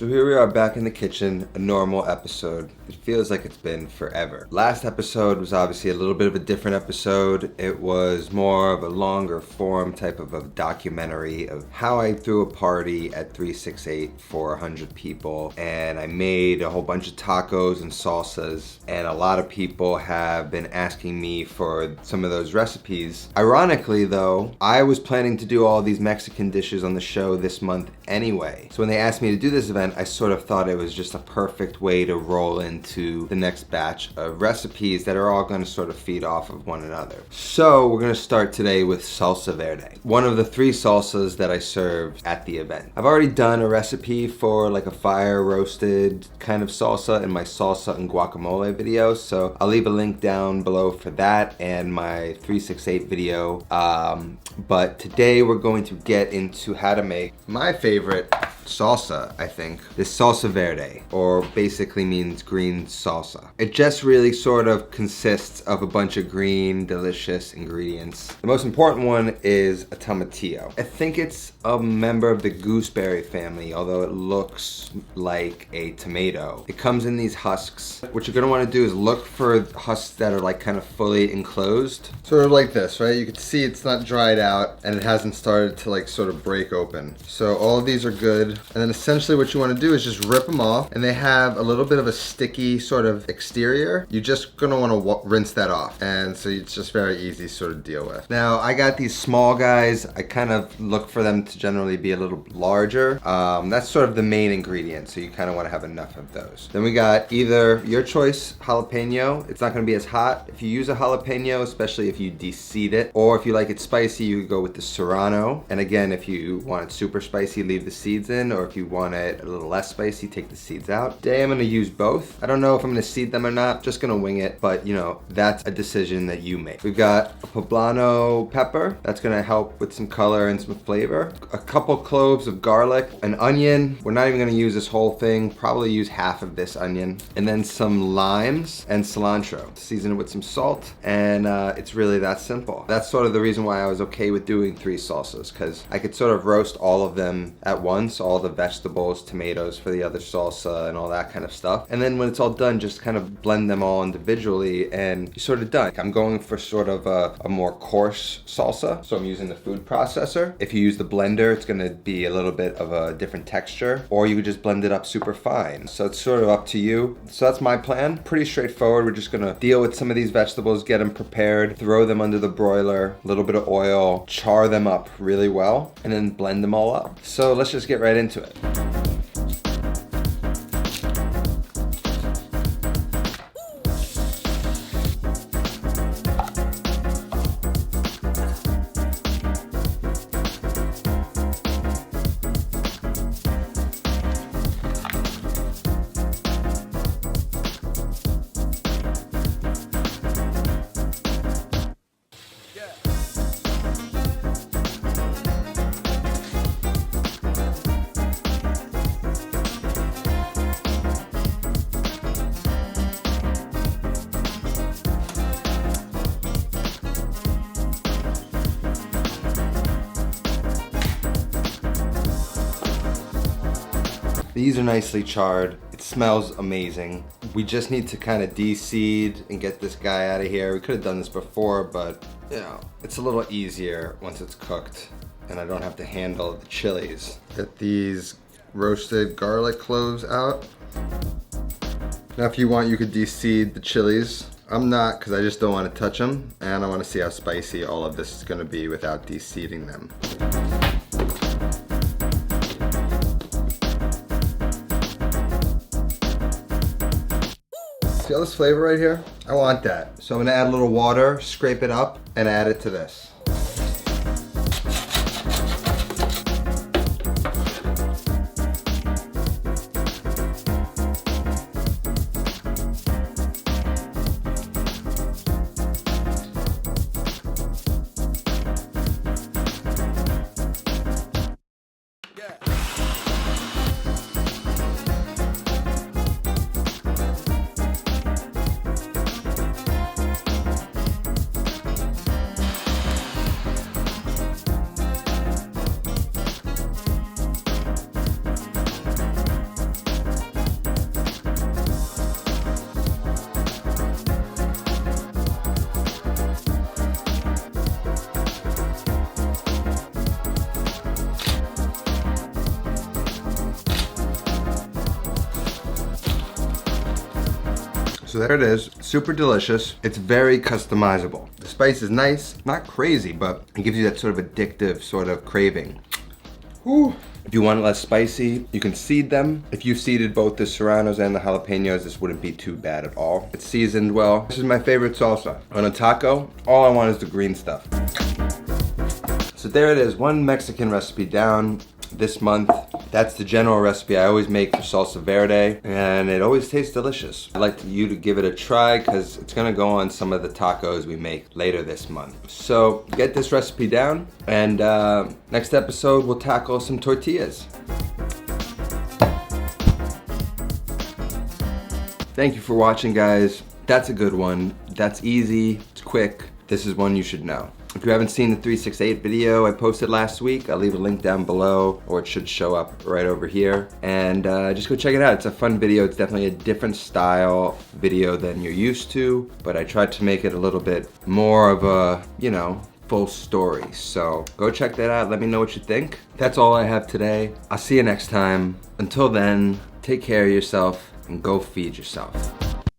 So here we are back in the kitchen, a normal episode. It feels like it's been forever. Last episode was obviously a little bit of a different episode. It was more of a longer form type of a documentary of how I threw a party at 368 for 100 people. And I made a whole bunch of tacos and salsas. And a lot of people have been asking me for some of those recipes. Ironically though, I was planning to do all these Mexican dishes on the show this month anyway. So when they asked me to do this event, I sort of thought it was just a perfect way to roll into the next batch of recipes that are all going to sort of feed off of one another. So we're going to start today with salsa verde, one of the 3 salsas that I served at the event. I've already done a recipe for like a fire roasted kind of salsa in my salsa and guacamole video, so I'll leave a link down below for that and my 368 video. But today we're going to get into how to make my favorite salsa, I think. This salsa verde, or basically means green salsa. It just really sort of consists of a bunch of green, delicious ingredients. The most important one is a tomatillo. I think it's a member of the gooseberry family, although it looks like a tomato. It comes in these husks. What you're gonna wanna do is look for husks that are like kind of fully enclosed. Sort of like this, right? You can see it's not dried out and it hasn't started to like sort of break open. So all of these are good. And then essentially what you want to do is just rip them off, and they have a little bit of a sticky sort of exterior. You're just going to want to rinse that off, and so it's just very easy to sort of deal with. Now I got these small guys. I kind of look for them to generally be a little larger. That's sort of the main ingredient, so you kind of want to have enough of those. Then we got either your choice jalapeno. It's not going to be as hot if you use a jalapeno, especially if you de-seed it, or if you like it spicy, you could go with the serrano. And again, if you want it super spicy, leave the seeds in, or if you want it a little less spicy, take the seeds out. Today I'm gonna use both. I don't know if I'm gonna seed them or not, just gonna wing it, but you know, that's a decision that you make. We've got a poblano pepper, that's gonna help with some color and some flavor. A couple cloves of garlic, an onion, we're not even gonna use this whole thing, probably use half of this onion, and then some limes and cilantro. Season it with some salt, and it's really that simple. That's sort of the reason why I was okay with doing 3 salsas, because I could sort of roast all of them at once, all the vegetables, tomatoes for the other salsa and all that kind of stuff. And then when it's all done, just kind of blend them all individually and you're sort of done. I'm going for sort of a more coarse salsa, so I'm using the food processor. If you use the blender, it's gonna be a little bit of a different texture, or you could just blend it up super fine. So it's sort of up to you. So that's my plan. Pretty straightforward. We're just gonna deal with some of these vegetables, get them prepared, throw them under the broiler, a little bit of oil, char them up really well, and then blend them all up. So let's just get right into it. These are nicely charred. It smells amazing. We just need to kind of de-seed and get this guy out of here. We could have done this before, but you know, it's a little easier once it's cooked and I don't have to handle the chilies. Get these roasted garlic cloves out. Now if you want, you could de-seed the chilies. I'm not, because I just don't want to touch them, and I want to see how spicy all of this is going to be without de-seeding them. See all this flavor right here? I want that. So I'm gonna add a little water, scrape it up, and add it to this. So there it is, super delicious. It's very customizable. The spice is nice, not crazy, but it gives you that sort of addictive sort of craving. Whew. If you want it less spicy, you can seed them. If you seeded both the serranos and the jalapenos, this wouldn't be too bad at all. It's seasoned well. This is my favorite salsa. On a taco, all I want is the green stuff. So there it is, one Mexican recipe down this month. That's the general recipe I always make for salsa verde, and it always tastes delicious. I'd like you to give it a try because it's gonna go on some of the tacos we make later this month. So get this recipe down, and next episode we'll tackle some tortillas. Thank you for watching, guys. That's a good one. That's easy, it's quick. This is one you should know. If you haven't seen the 368 video I posted last week, I'll leave a link down below, or it should show up right over here. And just go check it out. It's a fun video. It's definitely a different style video than you're used to, but I tried to make it a little bit more of a, you know, full story. So go check that out. Let me know what you think. That's all I have today. I'll see you next time. Until then, take care of yourself and go feed yourself.